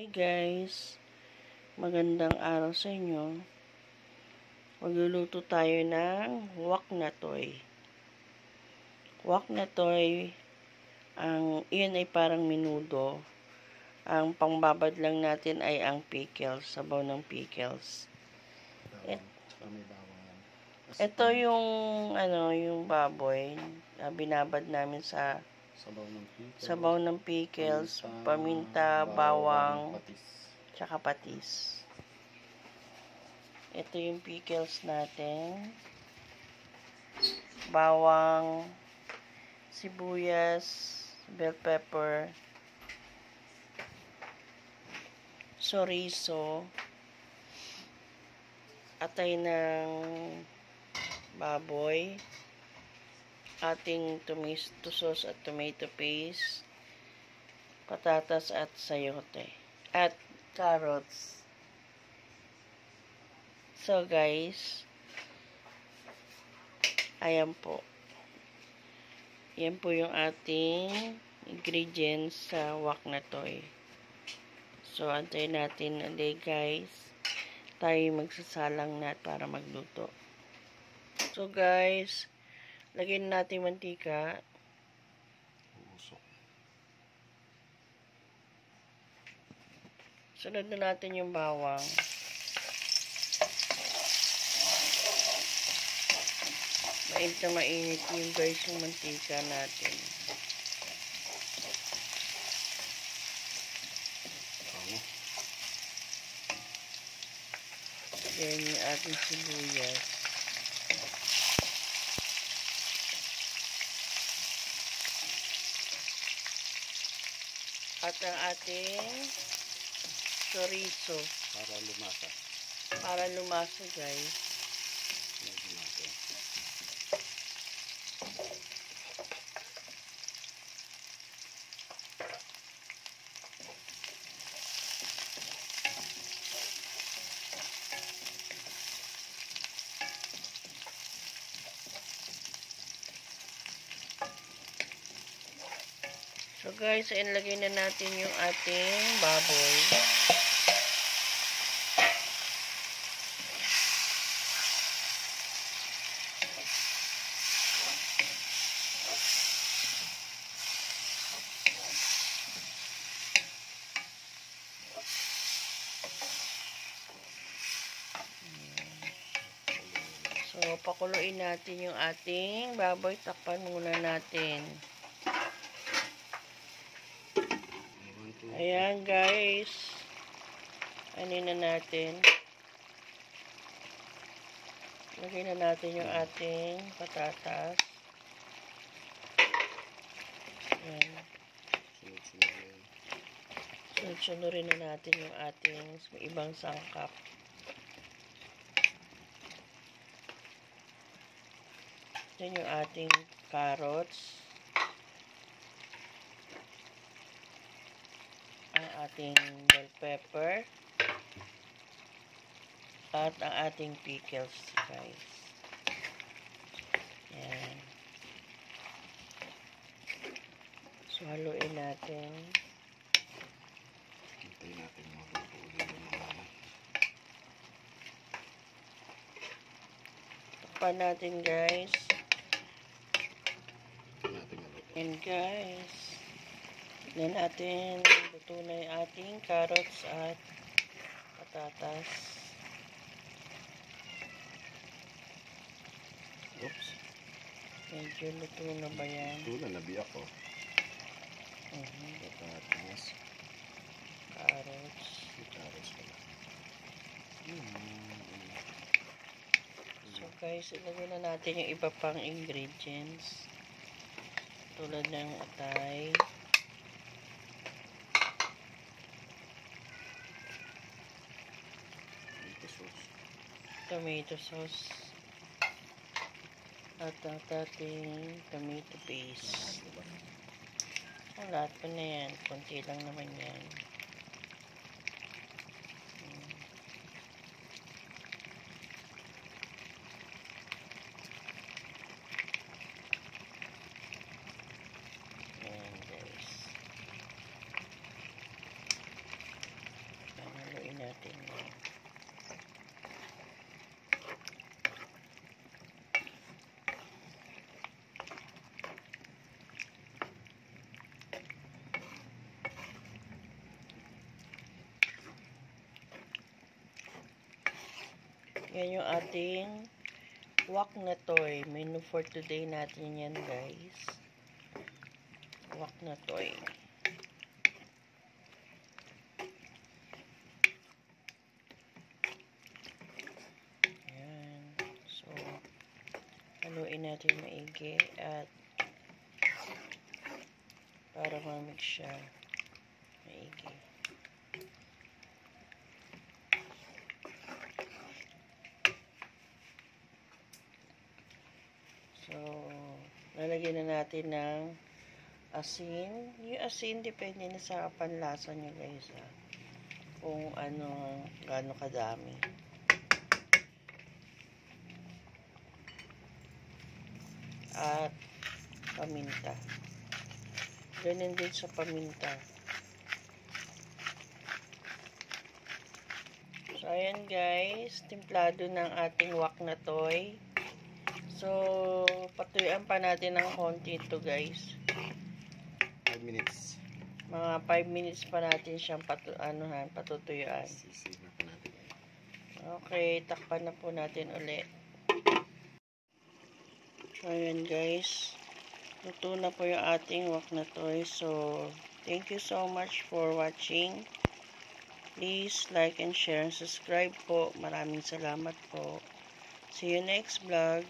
Hi guys, magandang araw sa inyo. Magluluto tayo ng wok na toy. Wok na toy, iyon ay parang menudo. Ang pangbabad lang natin ay ang pickles, sabaw ng pickles. Ito yung baboy na binabad namin sa sabaw ng pickles, paminta, bawang, tsaka patis. Ito yung pickles natin. Bawang, sibuyas, bell pepper, chorizo, atay ng baboy, ating tomato sauce at tomato paste, patatas at sayote, at carrots. So guys, ayan po. Yan po yung ating ingredients sa wok na toy. So, antayin natin ulit guys. Tayo magsasalang na para magluto. So guys, lagyan natin mantika. Sunod na natin yung bawang. Mainit na mainit yung guys yung mantika natin. Then yung ating sibuyas. At ang ating chorizo. Para lumasa guys. So guys, ilagay na natin yung ating baboy. So, pakuluin natin yung ating baboy. Takpan muna natin. Ayan guys. Anin na natin. Lagay na natin yung ating patatas. Ayan. Sunod-sunurin na natin yung ating ibang sangkap. Yan yung ating carrots. Ang ating bell pepper. At ang ating pickles, guys. Yan. So, haluin natin. Hintayin natin maluto ulit yung mga Takpan natin, guys. And guys, tignan natin luto na yung ating carrots at patatas. Oops. Medyo luto na ba yan? Ito na, nabiyak ko. Patatas. Carrots. Carrots pala. So guys, ilagay na natin yung iba pang ingredients. Tulad ng atay. Tomato sauce. At ang ating tomato paste. Ang lahat pa na yan. Kunti lang naman yan. Ayan guys. Yan yung ating wok na toy. Menu for today natin yan, guys. Wok na toy. Yan. So, haluin natin maigi at para ma-mix siya maigi. So, lalagyan na natin ng asin. Yung asin, depende na sa panlasa nyo guys. Kung ano, gaano kadami. At paminta. Ganun din sa paminta. So, ayan guys. Timplado ng ating wok na toy. So, patuyuan pa natin ng konti ito guys. 5 minutes. Mga 5 minutes pa natin siyang patutuyuan. Sisig na po natin. Okay, takpan na po natin ulit. So, ayan guys. Luto na po yung ating wok na toy. So, thank you so much for watching. Please like and share and subscribe po. Maraming salamat po. See you next vlog.